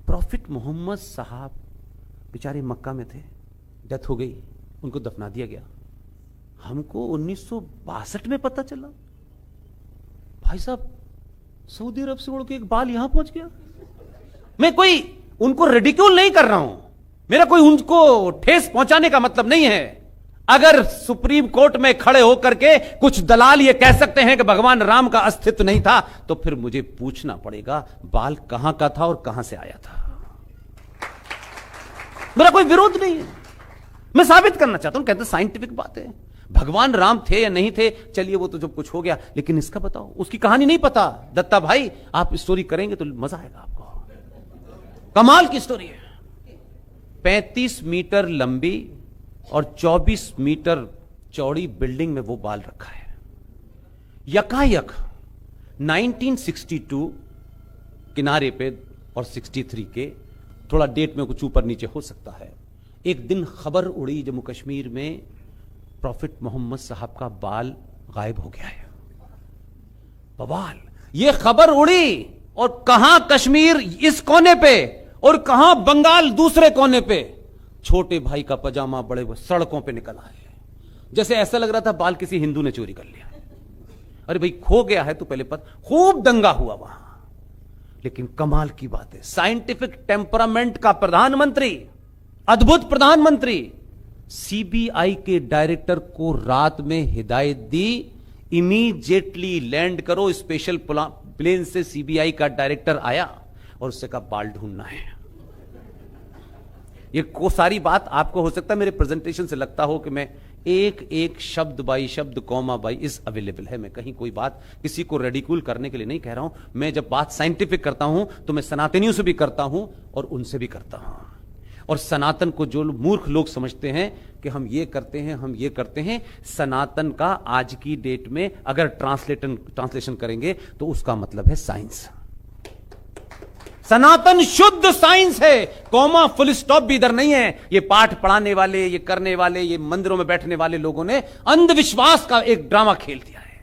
Profit Mohammad साहब बेचारे मक्का में थे, डेथ हो गई, उनको दफना दिया गया। हमको 1962 में पता चला भाई साहब सऊदी अरब से उड़ के एक बाल यहां पहुंच गया। मैं कोई उनको रिडिक्यूल नहीं कर रहा हूं, मेरा कोई उनको ठेस पहुंचाने का मतलब नहीं है। अगर सुप्रीम कोर्ट में खड़े होकर के कुछ दलाल ये कह सकते हैं कि भगवान राम का अस्तित्व नहीं था, तो फिर मुझे पूछना पड़ेगा बाल कहां का था और कहां से आया था। मेरा कोई विरोध नहीं है, मैं साबित करना चाहता हूं, कहते साइंटिफिक बात है। भगवान राम थे या नहीं थे, चलिए वो तो जब कुछ हो गया, लेकिन इसका बताओ, उसकी कहानी नहीं पता। दत्ता भाई आप स्टोरी करेंगे तो मजा आएगा आपको, कमाल की स्टोरी है। 35 मीटर लंबी और 24 मीटर चौड़ी बिल्डिंग में वो बाल रखा है। यकायक 1962 किनारे पे और 63 के, थोड़ा डेट में कुछ ऊपर नीचे हो सकता है, एक दिन खबर उड़ी जम्मू कश्मीर में प्रॉफिट मोहम्मद साहब का बाल गायब हो गया है। बवाल, ये खबर उड़ी और कहां कश्मीर इस कोने पे और कहां बंगाल दूसरे कोने पे, छोटे भाई का पजामा बड़े सड़कों पे निकल आए, जैसे ऐसा लग रहा था बाल किसी हिंदू ने चोरी कर लिया। अरे भाई खो गया है तो पहले पता, खूब दंगा हुआ वहां। लेकिन कमाल की बात है, साइंटिफिक टेम्परामेंट का प्रधानमंत्री, अद्भुत प्रधानमंत्री, सीबीआई के डायरेक्टर को रात में हिदायत दी, इमीडिएटली लैंड करो। स्पेशल प्लेन से सीबीआई का डायरेक्टर आया और उससे कहा बाल ढूंढना है। ये को सारी बात आपको हो सकता है मेरे प्रेजेंटेशन से लगता हो कि मैं एक एक शब्द बाई शब्द, कॉमा बाई इज अवेलेबल है। मैं कहीं कोई बात किसी को रेडिक्यूल करने के लिए नहीं कह रहा हूं। मैं जब बात साइंटिफिक करता हूं तो मैं सनातनियों से भी करता हूं और उनसे भी करता हूं। और सनातन को जो मूर्ख लोग समझते हैं कि हम ये करते हैं, हम ये करते हैं, सनातन का आज की डेट में अगर ट्रांसलेशन करेंगे तो उसका मतलब है साइंस। सनातन शुद्ध साइंस है, कॉमा फुल स्टॉप भी इधर नहीं है। ये पाठ पढ़ाने वाले, ये करने वाले, ये मंदिरों में बैठने वाले लोगों ने अंधविश्वास का एक ड्रामा खेल दिया है।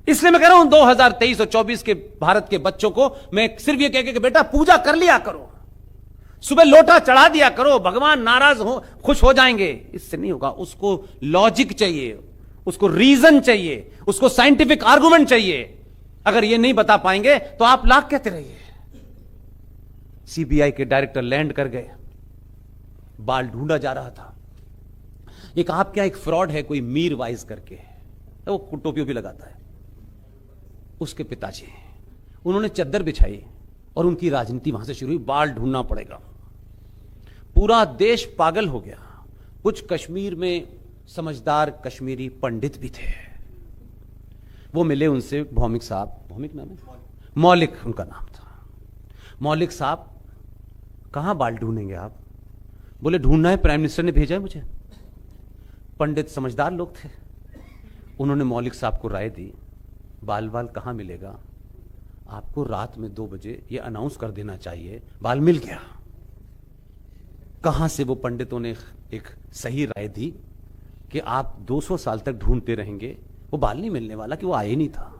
इसलिए मैं कह रहा हूं 2023 और 24 के भारत के बच्चों को मैं सिर्फ ये कह के कि बेटा पूजा कर लिया करो, सुबह लोटा चढ़ा दिया करो, भगवान नाराज हो खुश हो जाएंगे, इससे नहीं होगा। उसको लॉजिक चाहिए, उसको रीजन चाहिए, उसको साइंटिफिक आर्गुमेंट चाहिए। अगर ये नहीं बता पाएंगे तो आप लाख कहते रहिए। सीबीआई के डायरेक्टर लैंड कर गए, बाल ढूंढा जा रहा था। एक आपके यहां एक फ्रॉड है, कोई मीर वाइज करके, वो टोपी भी लगाता है, उसके पिताजी, उन्होंने चद्दर बिछाई और उनकी राजनीति वहां से शुरू हुई। बाल ढूंढना पड़ेगा, पूरा देश पागल हो गया। कुछ कश्मीर में समझदार कश्मीरी पंडित भी थे, वो मिले उनसे। भौमिक साहब, भौमिक नाम है, मौलिक उनका नाम था। मौलिक साहब कहां बाल ढूंढेंगे आप? बोले ढूंढना है, प्राइम मिनिस्टर ने भेजा है मुझे। पंडित समझदार लोग थे, उन्होंने मौलिक साहब को राय दी, बाल बाल कहां मिलेगा, आपको रात में 2 बजे ये अनाउंस कर देना चाहिए। बाल मिल गया। कहां से वो पंडितों ने एक सही राय दी कि आप 200 साल तक ढूंढते रहेंगे, वो बाल नहीं मिलने वाला, कि वो आए नहीं था।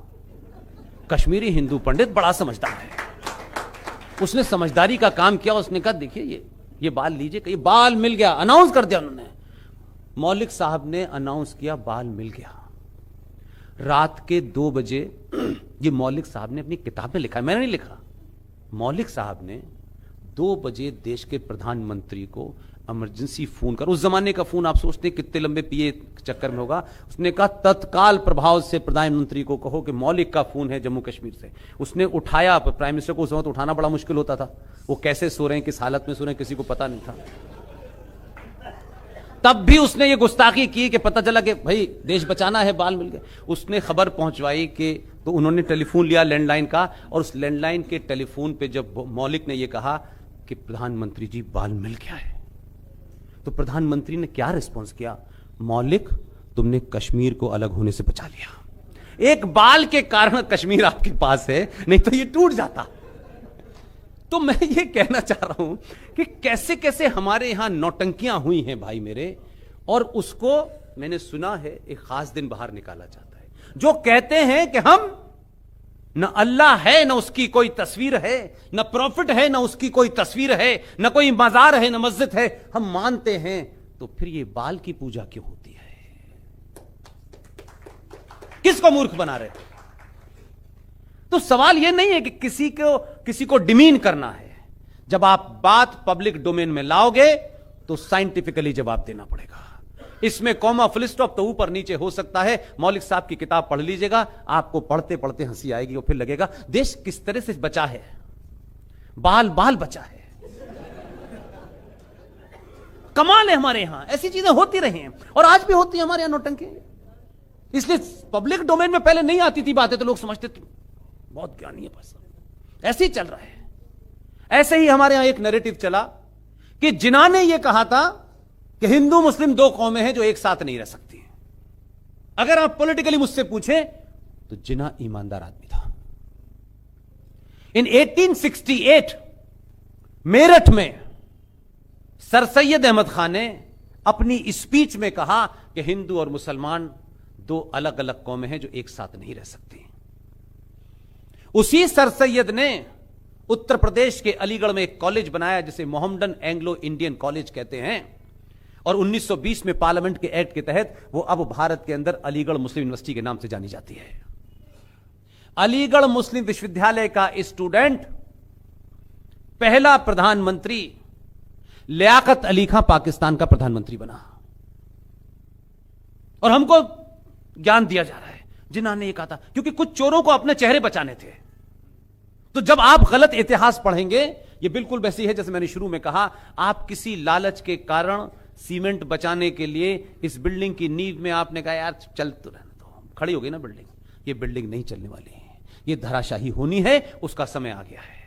कश्मीरी हिंदू पंडित बड़ा समझदार है, उसने समझदारी का काम किया। उसने कहा देखिए ये बाल लीजिए, कहीं बाल मिल गया, अनाउंस कर दिया उन्होंने। मौलिक साहब ने अनाउंस किया, बाल मिल गया। रात के 2 बजे ये मौलिक साहब ने अपनी किताब में लिखा है, मैंने नहीं लिखा। मौलिक साहब ने 2 बजे देश के प्रधानमंत्री को इमरजेंसी फोन कर, उस जमाने का फोन आप सोचते हैं कितने लंबे पिए चक्कर में होगा। उसने कहा तत्काल प्रभाव से प्रधानमंत्री को कहो कि मौलिक का फोन है जम्मू कश्मीर से। उसने उठाया, प्राइम मिनिस्टर को उस वक्त उठाना बड़ा मुश्किल होता था, वो कैसे सो रहे हैं, किस हालत में सो रहे हैं, किसी को पता नहीं था। तब भी उसने ये गुस्ताखी की कि पता चला कि भाई देश बचाना है, बाल मिल गए। उसने खबर पहुंचवाई कि, तो उन्होंने टेलीफोन लिया लैंडलाइन का, और उस लैंडलाइन के टेलीफोन पे जब मौलिक ने यह कहा कि प्रधानमंत्री जी बाल मिल गया है, तो प्रधानमंत्री ने क्या रिस्पॉन्स किया, मौलिक तुमने कश्मीर को अलग होने से बचा लिया। एक बाल के कारण कश्मीर आपके पास है, नहीं तो ये टूट जाता। तो मैं ये कहना चाह रहा हूं कि कैसे कैसे हमारे यहां नौटंकियां हुई हैं भाई मेरे, और उसको मैंने सुना है एक खास दिन बाहर निकाला जाता है। जो कहते हैं कि हम न अल्लाह है, न उसकी कोई तस्वीर है, न प्रॉफिट है, न उसकी कोई तस्वीर है, न कोई मजार है, न मस्जिद है, हम मानते हैं, तो फिर ये बाल की पूजा क्यों होती है? किसको मूर्ख बना रहे? तो सवाल यह नहीं है कि किसी को डिमीन करना है। जब आप बात पब्लिक डोमेन में लाओगे तो साइंटिफिकली जवाब देना पड़ेगा। इसमें कॉमा फुल स्टॉप तो ऊपर नीचे हो सकता है। मौलिक साहब की किताब पढ़ लीजिएगा, आपको पढ़ते पढ़ते हंसी आएगी और फिर लगेगा देश किस तरह से बचा है, बाल बाल बचा है। कमाल है, हमारे यहां ऐसी चीजें होती रही हैं और आज भी होती है हमारे यहां नौटंकी। इसलिए पब्लिक डोमेन में पहले नहीं आती थी बातें तो लोग समझते थे बहुत ज्ञानी है पर्सन। ऐसे ही चल रहा है। ऐसे ही हमारे यहां एक नैरेटिव चला कि जिन्ना ने यह कहा था कि हिंदू मुस्लिम दो कौमें हैं जो एक साथ नहीं रह सकती। अगर आप पॉलिटिकली मुझसे पूछें तो जिन्ना ईमानदार आदमी था। इन 1868 मेरठ में सर सैयद अहमद खान ने अपनी स्पीच में कहा कि हिंदू और मुसलमान दो अलग अलग कौमें हैं जो एक साथ नहीं रह सकती। उसी सर सैयद ने उत्तर प्रदेश के अलीगढ़ में एक कॉलेज बनाया जिसे मोहम्मडन एंग्लो इंडियन कॉलेज कहते हैं, और 1920 में पार्लियामेंट के एक्ट के तहत वो अब भारत के अंदर अलीगढ़ मुस्लिम यूनिवर्सिटी के नाम से जानी जाती है। अलीगढ़ मुस्लिम विश्वविद्यालय का स्टूडेंट पहला प्रधानमंत्री लियाकत अली खां पाकिस्तान का प्रधानमंत्री बना। और हमको ज्ञान दिया जा रहा है जिन्ना ने यह कहा था, क्योंकि कुछ चोरों को अपने चेहरे बचाने थे। तो जब आप गलत इतिहास पढ़ेंगे, यह बिल्कुल वैसी है जैसे मैंने शुरू में कहा, आप किसी लालच के कारण सीमेंट बचाने के लिए इस बिल्डिंग की नींव में आपने कहा यार चल तो रहने दो, खड़ी हो गई ना बिल्डिंग। ये बिल्डिंग नहीं चलने वाली है, ये धराशाही होनी है, उसका समय आ गया है।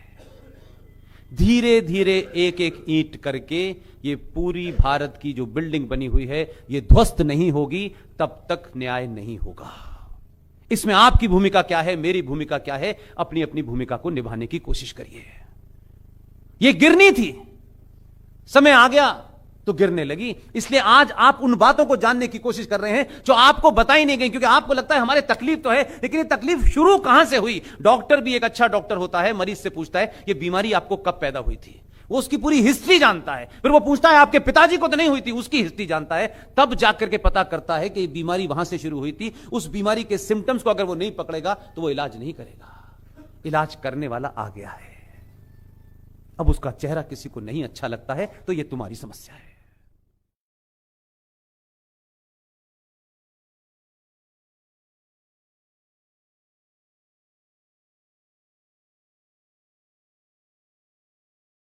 धीरे धीरे एक एक ईंट करके ये पूरी भारत की जो बिल्डिंग बनी हुई है ये ध्वस्त नहीं होगी तब तक न्याय नहीं होगा। इसमें आपकी भूमिका क्या है, मेरी भूमिका क्या है, अपनी अपनी भूमिका को निभाने की कोशिश करिए। ये गिरनी थी, समय आ गया तो गिरने लगी। इसलिए आज आप उन बातों को जानने की कोशिश कर रहे हैं जो आपको बताई नहीं गई, क्योंकि आपको लगता है हमारे तकलीफ तो है, लेकिन ये तकलीफ शुरू कहां से हुई। डॉक्टर भी एक अच्छा डॉक्टर होता है, मरीज से पूछता है ये बीमारी आपको कब पैदा हुई थी, वो उसकी पूरी हिस्ट्री जानता है। फिर वो पूछता है आपके पिताजी को तो नहीं हुई थी, उसकी हिस्ट्री जानता है, तब जाकर के पता करता है कि बीमारी वहां से शुरू हुई थी। उस बीमारी के सिम्टम्स को अगर वो नहीं पकड़ेगा तो वो इलाज नहीं करेगा। इलाज करने वाला आ गया है, अब उसका चेहरा किसी को नहीं अच्छा लगता है तो ये तुम्हारी समस्या है।